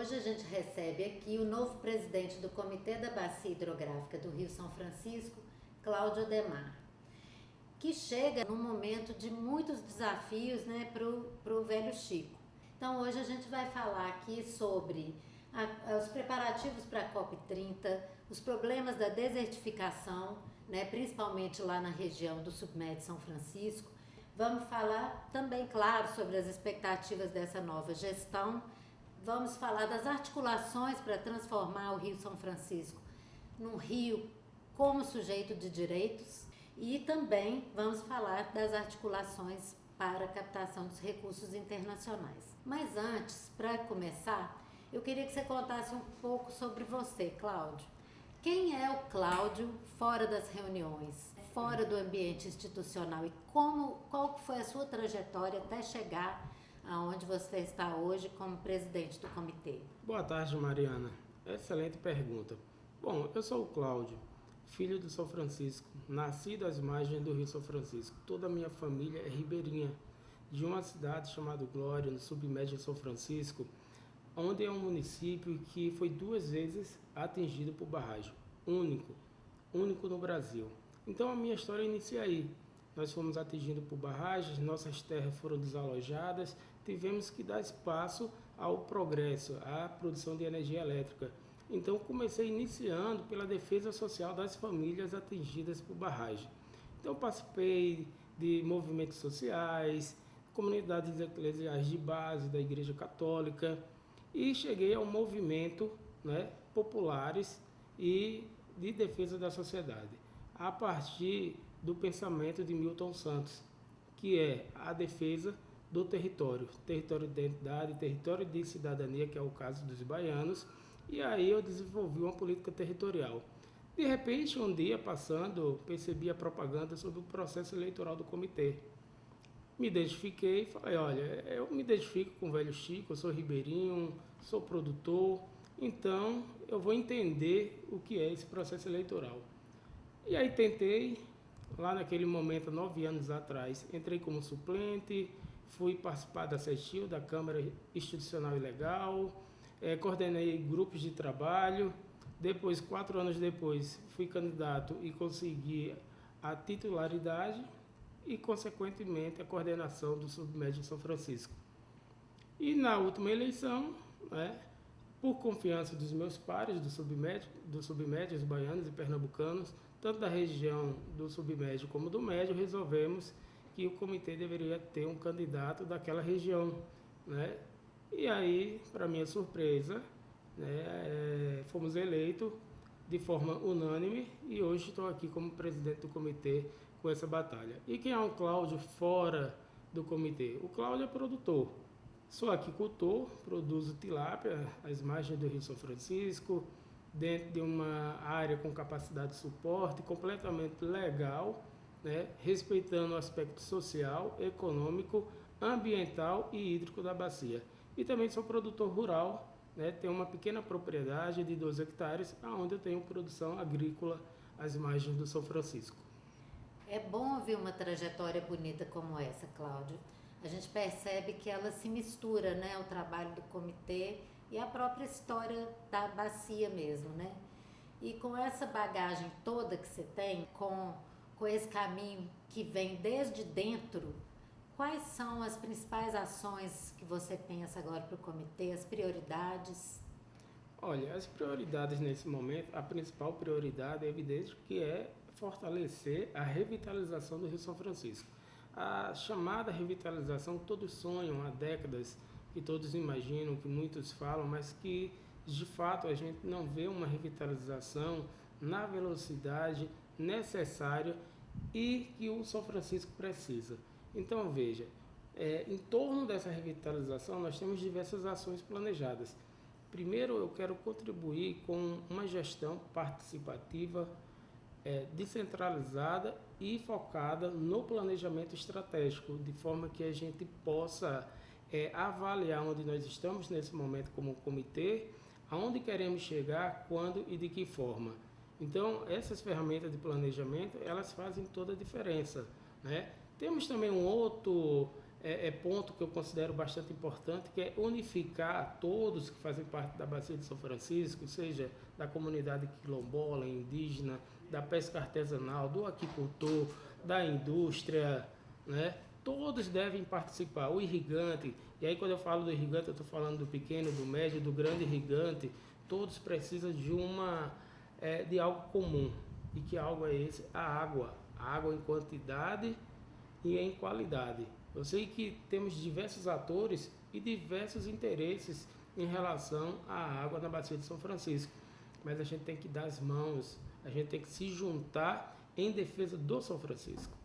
Hoje a gente recebe aqui o novo presidente do Comitê da Bacia Hidrográfica do Rio São Francisco, Cláudio Adhemar, que chega num momento de muitos desafios, né, para o velho Chico. Então hoje a gente vai falar aqui sobre os preparativos para a COP30, os problemas da desertificação, né, principalmente lá na região do Submédio São Francisco. Vamos falar também, claro, sobre as expectativas dessa nova gestão. Vamos falar das articulações para transformar o Rio São Francisco num rio como sujeito de direitos e também vamos falar das articulações para a captação dos recursos internacionais. Mas antes, para começar, eu queria que você contasse um pouco sobre você, Cláudio. Quem é o Cláudio fora das reuniões, fora do ambiente institucional e qual foi a sua trajetória até chegar aonde você está hoje como presidente do comitê? Boa tarde, Mariana. Excelente pergunta. Bom, eu sou o Cláudio, filho do São Francisco, nascido às margens do Rio São Francisco. Toda a minha família é ribeirinha, de uma cidade chamada Glória, no submédio São Francisco, onde é um município que foi 2 vezes atingido por barragem. Único no Brasil. Então a minha história inicia aí. Nós fomos atingidos por barragens, nossas terras foram desalojadas, tivemos que dar espaço ao progresso, à produção de energia elétrica. Então comecei iniciando pela defesa social das famílias atingidas por barragem. Então participei de movimentos sociais, comunidades eclesiais de base da Igreja Católica e cheguei ao movimento, né, populares e de defesa da sociedade, a partir do pensamento de Milton Santos, que é a defesa do território de identidade, território de cidadania, que é o caso dos baianos, e aí eu desenvolvi uma política territorial. De repente, um dia passando, percebi a propaganda sobre o processo eleitoral do comitê. Me identifiquei e falei, olha, eu me identifico com o velho Chico, eu sou ribeirinho, sou produtor, então eu vou entender o que é esse processo eleitoral. E aí tentei, lá naquele momento, 9 anos atrás, entrei como suplente, fui participar da CESTIL, da Câmara Institucional e Legal, coordenei grupos de trabalho. Depois, 4 anos depois, fui candidato e consegui a titularidade e, consequentemente, a coordenação do Submédio São Francisco. E na última eleição, né, por confiança dos meus pares do submédio, os baianos e pernambucanos, tanto da região do submédio como do médio, resolvemos que o comitê deveria ter um candidato daquela região, né? E aí, para minha surpresa, né, fomos eleitos de forma unânime e hoje estou aqui como presidente do comitê com essa batalha. E quem é o Cláudio fora do comitê? O Cláudio é produtor. Sou aquicultor, produzo tilápia às margens do Rio São Francisco, dentro de uma área com capacidade de suporte completamente legal, né, respeitando o aspecto social, econômico, ambiental e hídrico da bacia. E também sou produtor rural, né, tenho uma pequena propriedade de 12 hectares, onde eu tenho produção agrícola às margens do São Francisco. É bom ouvir uma trajetória bonita como essa, Cláudio. A gente percebe que ela se mistura, né, o trabalho do comitê e a própria história da bacia mesmo, né? E com essa bagagem toda que você tem, com esse caminho que vem desde dentro, quais são as principais ações que você pensa agora para o comitê, as prioridades? Olha, as prioridades nesse momento, a principal prioridade é evidente que é fortalecer a revitalização do Rio São Francisco. A chamada revitalização, todos sonham há décadas, que todos imaginam, que muitos falam, mas que de fato a gente não vê uma revitalização na velocidade necessária e que o São Francisco precisa. Então veja, em torno dessa revitalização nós temos diversas ações planejadas. Primeiro eu quero contribuir com uma gestão participativa, descentralizada e focada no planejamento estratégico, de forma que a gente possa avaliar onde nós estamos nesse momento como comitê, aonde queremos chegar, quando e de que forma. Então, essas ferramentas de planejamento, elas fazem toda a diferença, né? Temos também um outro ponto que eu considero bastante importante, que é unificar todos que fazem parte da Bacia de São Francisco, seja da comunidade quilombola, indígena, da pesca artesanal, do aquicultor, da indústria, né? Todos devem participar, o irrigante, e aí quando eu falo do irrigante, eu estou falando do pequeno, do médio, do grande irrigante, todos precisam de algo comum. E que algo é esse? A água em quantidade e em qualidade. Eu sei que temos diversos atores e diversos interesses em relação à água na Bacia de São Francisco, mas a gente tem que dar as mãos, a gente tem que se juntar em defesa do São Francisco.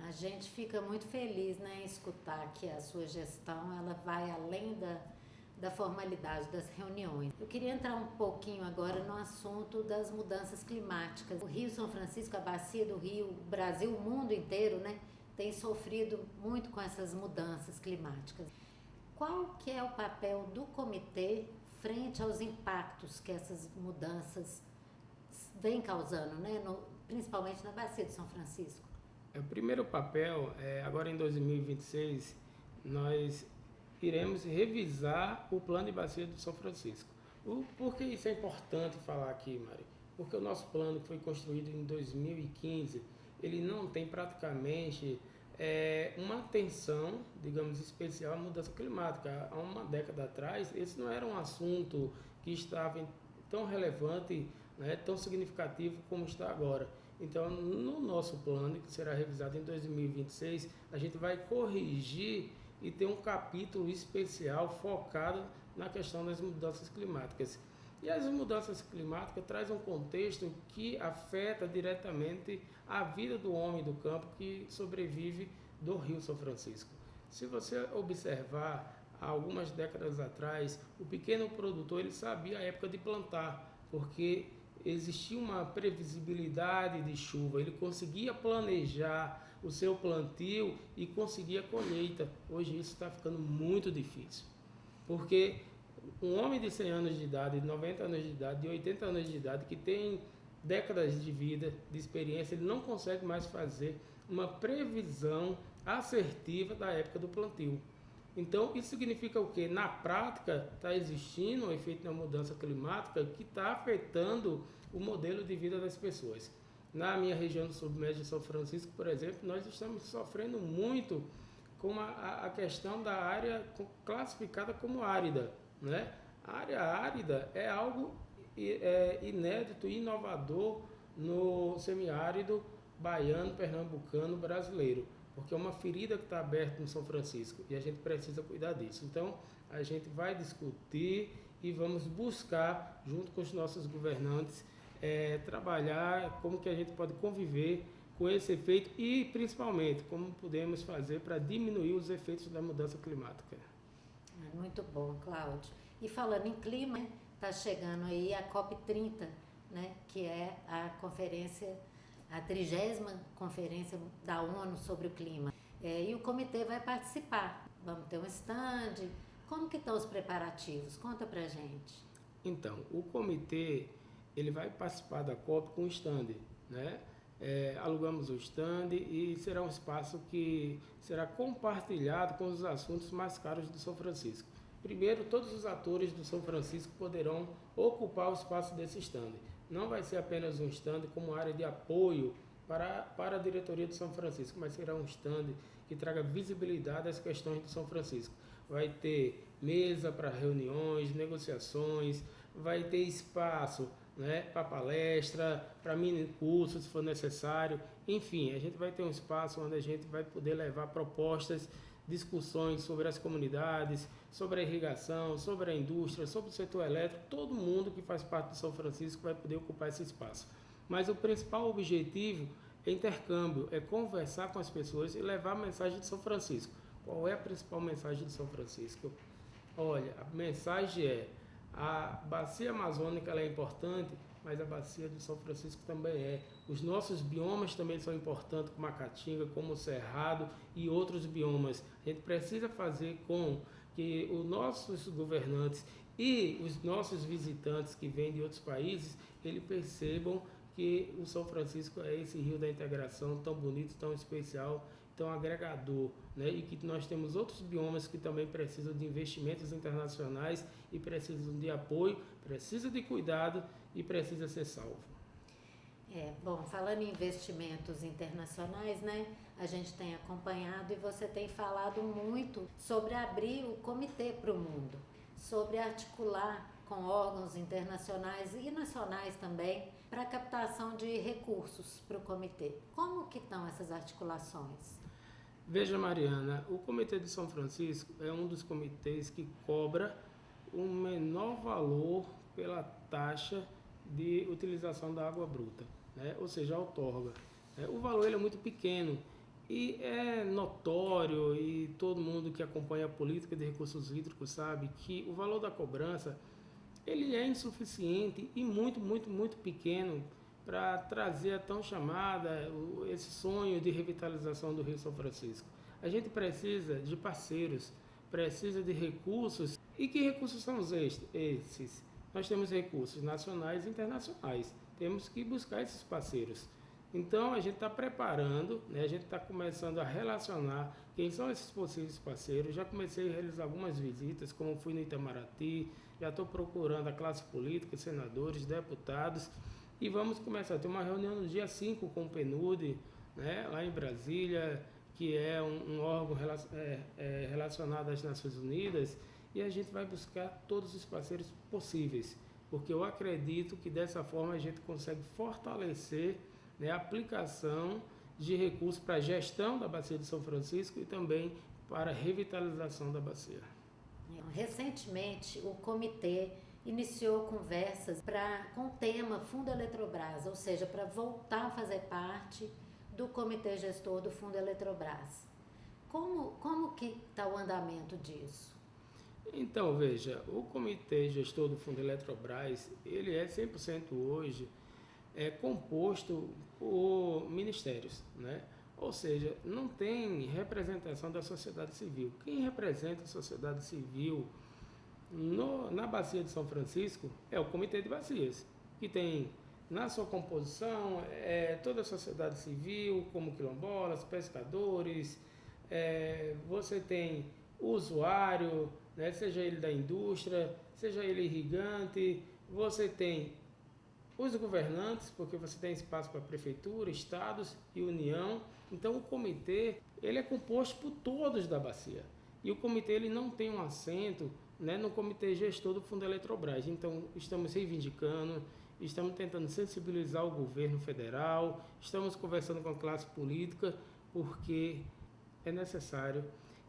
A gente fica muito feliz, né, em escutar que a sua gestão ela vai além da formalidade das reuniões. Eu queria entrar um pouquinho agora no assunto das mudanças climáticas. O Rio São Francisco, a Bacia do Rio, o Brasil, o mundo inteiro, né, tem sofrido muito com essas mudanças climáticas. Qual que é o papel do comitê frente aos impactos que essas mudanças vêm causando, né, principalmente na Bacia de São Francisco? O primeiro papel, agora em 2026, nós iremos revisar o plano de bacia do São Francisco. Por que isso é importante falar aqui, Mari? Porque o nosso plano, que foi construído em 2015, ele não tem praticamente uma atenção, digamos, especial à mudança climática. Há uma década atrás, esse não era um assunto que estava tão relevante, né, tão significativo como está agora. Então, no nosso plano, que será revisado em 2026, a gente vai corrigir e ter um capítulo especial focado na questão das mudanças climáticas. E as mudanças climáticas trazem um contexto que afeta diretamente a vida do homem do campo que sobrevive do Rio São Francisco. Se você observar, há algumas décadas atrás, o pequeno produtor ele sabia a época de plantar, porque existia uma previsibilidade de chuva, ele conseguia planejar o seu plantio e conseguia a colheita. Hoje isso está ficando muito difícil, porque um homem de 100 anos de idade, de 90 anos de idade, de 80 anos de idade, que tem décadas de vida, de experiência, ele não consegue mais fazer uma previsão assertiva da época do plantio. Então, isso significa o quê? Na prática, está existindo um efeito da mudança climática que está afetando o modelo de vida das pessoas. Na minha região do submédio de São Francisco, por exemplo, nós estamos sofrendo muito com a questão da área classificada como árida, né? A área árida é algo inédito e inovador no semiárido baiano, pernambucano, brasileiro, porque é uma ferida que está aberta no São Francisco e a gente precisa cuidar disso. Então, a gente vai discutir e vamos buscar, junto com os nossos governantes, trabalhar como que a gente pode conviver com esse efeito e, principalmente, como podemos fazer para diminuir os efeitos da mudança climática. Muito bom, Cláudio. E falando em clima, está chegando aí a COP30, né, que é a 30ª Conferência da ONU sobre o Clima. E o comitê vai participar. Vamos ter um stand. Como que estão os preparativos? Conta pra gente. Então, o comitê ele vai participar da COP com o stand, né? Alugamos o stand e será um espaço que será compartilhado com os assuntos mais caros do São Francisco. Primeiro, todos os atores do São Francisco poderão ocupar o espaço desse stand. Não vai ser apenas um stand como área de apoio para a diretoria do São Francisco, mas será um stand que traga visibilidade às questões do São Francisco. Vai ter mesa para reuniões, negociações, vai ter espaço, né, para palestra, para mini cursos, se for necessário. Enfim, a gente vai ter um espaço onde a gente vai poder levar propostas, discussões sobre as comunidades, sobre a irrigação, sobre a indústria, sobre o setor elétrico. Todo mundo que faz parte do São Francisco vai poder ocupar esse espaço. Mas o principal objetivo é intercâmbio, é conversar com as pessoas e levar a mensagem de São Francisco. Qual é a principal mensagem de São Francisco? Olha, a mensagem é: a bacia amazônica ela é importante, mas a bacia do São Francisco também é. Os nossos biomas também são importantes, como a Caatinga, como o Cerrado e outros biomas. A gente precisa fazer com que os nossos governantes e os nossos visitantes que vêm de outros países, eles percebam que o São Francisco é esse rio da integração tão bonito, tão especial, tão agregador, né? E que nós temos outros biomas que também precisam de investimentos internacionais e precisam de apoio, precisam de cuidado e precisa ser salvo. Bom, falando em investimentos internacionais, né? A gente tem acompanhado e você tem falado muito sobre abrir o comitê para o mundo, sobre articular com órgãos internacionais e nacionais também para a captação de recursos para o comitê. Como que estão essas articulações? Veja, Mariana, o Comitê de São Francisco é um dos comitês que cobra um menor valor pela taxa de utilização da água bruta, né? Ou seja, a outorga. O valor ele é muito pequeno e é notório, e todo mundo que acompanha a política de recursos hídricos sabe que o valor da cobrança ele é insuficiente e muito pequeno para trazer a tão chamada, esse sonho de revitalização do Rio São Francisco. A gente precisa de parceiros, precisa de recursos. E que recursos são esses? Nós temos recursos nacionais e internacionais. Temos que buscar esses parceiros. Então, a gente está preparando, né? A gente está começando a relacionar quem são esses possíveis parceiros. Já comecei a realizar algumas visitas, como fui no Itamaraty, já estou procurando a classe política, senadores, deputados, e vamos começar a ter uma reunião no dia 5 com o PNUD, né? Lá em Brasília, que é um órgão relacionado às Nações Unidas, e a gente vai buscar todos os parceiros possíveis, porque eu acredito que dessa forma a gente consegue fortalecer, né, a aplicação de recursos para a gestão da Bacia de São Francisco e também para a revitalização da bacia. Recentemente, o comitê iniciou conversas com o tema Fundo Eletrobras, ou seja, para voltar a fazer parte do comitê gestor do Fundo Eletrobras. Como que está o andamento disso? Então, veja, o comitê gestor do Fundo Eletrobras, ele é 100% hoje composto por ministérios, né? Ou seja, não tem representação da sociedade civil. Quem representa a sociedade civil na Bacia de São Francisco é o Comitê de Bacias, que tem na sua composição toda a sociedade civil, como quilombolas, pescadores, você tem o usuário, né, seja ele da indústria, seja ele irrigante, você tem os governantes, porque você tem espaço para prefeitura, estados e união. Então o comitê ele é composto por todos da bacia. E o comitê ele não tem um assento, né, no comitê gestor do Fundo Eletrobras. Então estamos reivindicando, estamos tentando sensibilizar o governo federal, estamos conversando com a classe política, porque é necessário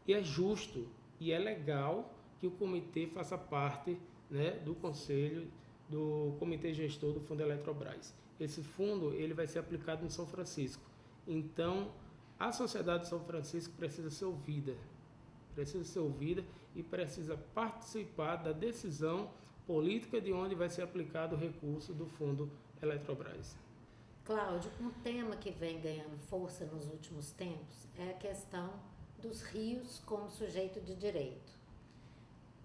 e é justo e é legal que o comitê faça parte, né, do conselho do comitê gestor do Fundo Eletrobras. Esse fundo ele vai ser aplicado em São Francisco. Então, a sociedade de São Francisco precisa ser ouvida e precisa participar da decisão política de onde vai ser aplicado o recurso do Fundo Eletrobras. Cláudio, um tema que vem ganhando força nos últimos tempos é a questão dos rios como sujeito de direito.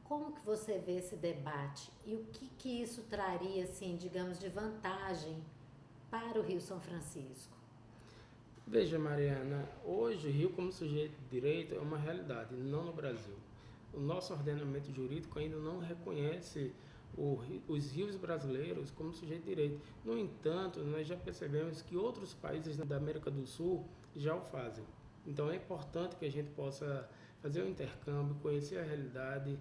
Como que você vê esse debate e o que isso traria, assim, digamos, de vantagem para o Rio São Francisco? Veja, Mariana, hoje o rio como sujeito de direito é uma realidade, não no Brasil. O nosso ordenamento jurídico ainda não reconhece os rios brasileiros como sujeito de direito. No entanto, nós já percebemos que outros países da América do Sul já o fazem. Então é importante que a gente possa fazer um intercâmbio, conhecer a realidade,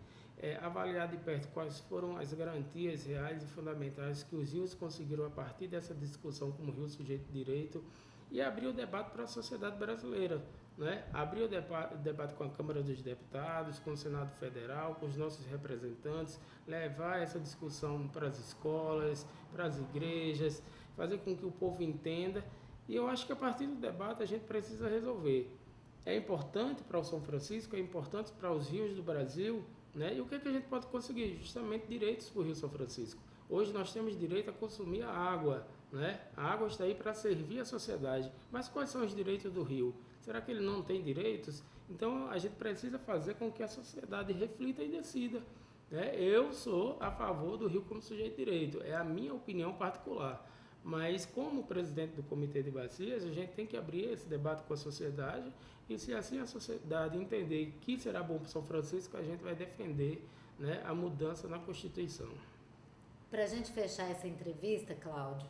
avaliar de perto quais foram as garantias reais e fundamentais que os rios conseguiram a partir dessa discussão como rio sujeito de direito e abrir o debate para a sociedade brasileira, né? Abrir o debate com a Câmara dos Deputados, com o Senado Federal, com os nossos representantes, levar essa discussão para as escolas, para as igrejas, fazer com que o povo entenda. E eu acho que a partir do debate a gente precisa resolver. É importante para o São Francisco, é importante para os rios do Brasil, né? E o que a gente pode conseguir? Justamente direitos para o Rio São Francisco. Hoje nós temos direito a consumir a água, né? A água está aí para servir a sociedade. Mas quais são os direitos do rio? Será que ele não tem direitos? Então a gente precisa fazer com que a sociedade reflita e decida, né? Eu sou a favor do rio como sujeito de direito, é a minha opinião particular. Mas, como presidente do Comitê de Bacias, a gente tem que abrir esse debate com a sociedade e, se assim a sociedade entender que será bom para São Francisco, a gente vai defender, né, a mudança na Constituição. Para a gente fechar essa entrevista, Cláudio,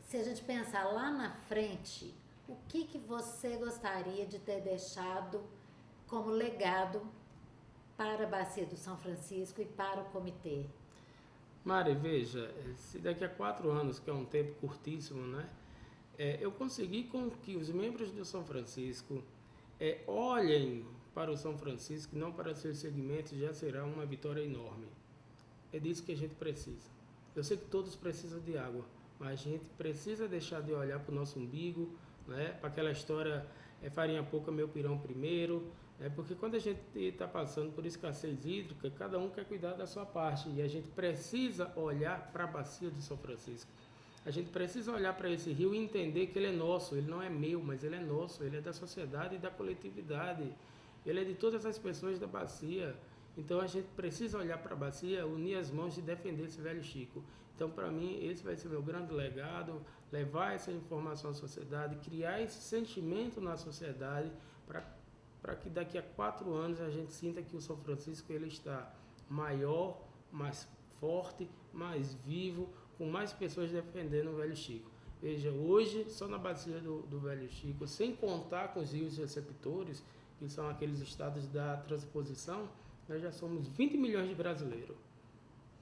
se a gente pensar lá na frente, o que você gostaria de ter deixado como legado para a Bacia do São Francisco e para o comitê? Mari, veja, se daqui a 4 anos, que é um tempo curtíssimo, né, eu consegui com que os membros do São Francisco olhem para o São Francisco e não para seus segmentos, já será uma vitória enorme. É disso que a gente precisa. Eu sei que todos precisam de água, mas a gente precisa deixar de olhar para o nosso umbigo, né, para aquela história, farinha pouca, meu pirão primeiro, porque quando a gente está passando por escassez hídrica, cada um quer cuidar da sua parte e a gente precisa olhar para a bacia de São Francisco. A gente precisa olhar para esse rio e entender que ele é nosso, ele não é meu, mas ele é nosso, ele é da sociedade e da coletividade, ele é de todas as pessoas da bacia. Então a gente precisa olhar para a bacia, unir as mãos e defender esse velho Chico. Então, para mim, esse vai ser meu grande legado, levar essa informação à sociedade, criar esse sentimento na sociedade para que daqui a 4 anos a gente sinta que o São Francisco ele está maior, mais forte, mais vivo, com mais pessoas defendendo o velho Chico. Veja, hoje, só na bacia do velho Chico, sem contar com os rios receptores, que são aqueles estados da transposição, nós já somos 20 milhões de brasileiros.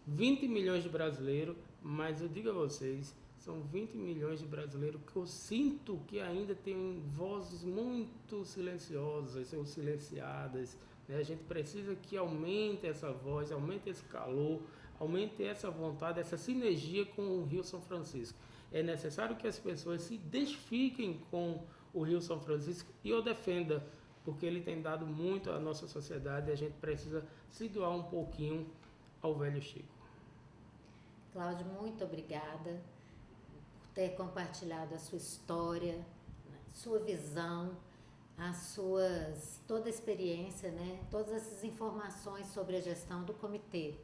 20 milhões de brasileiros, mas eu digo a vocês, são 20 milhões de brasileiros que eu sinto que ainda tem vozes muito silenciosas ou silenciadas, né? A gente precisa que aumente essa voz, aumente esse calor, aumente essa vontade, essa sinergia com o Rio São Francisco. É necessário que as pessoas se identifiquem com o Rio São Francisco e eu defenda, porque ele tem dado muito à nossa sociedade e a gente precisa se doar um pouquinho ao velho Chico. Cláudio, muito obrigada por ter compartilhado a sua história, sua visão, toda a experiência, né? Todas essas informações sobre a gestão do comitê.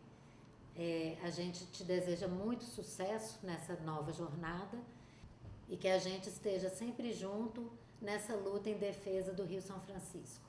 A gente te deseja muito sucesso nessa nova jornada e que a gente esteja sempre junto nessa luta em defesa do Rio São Francisco.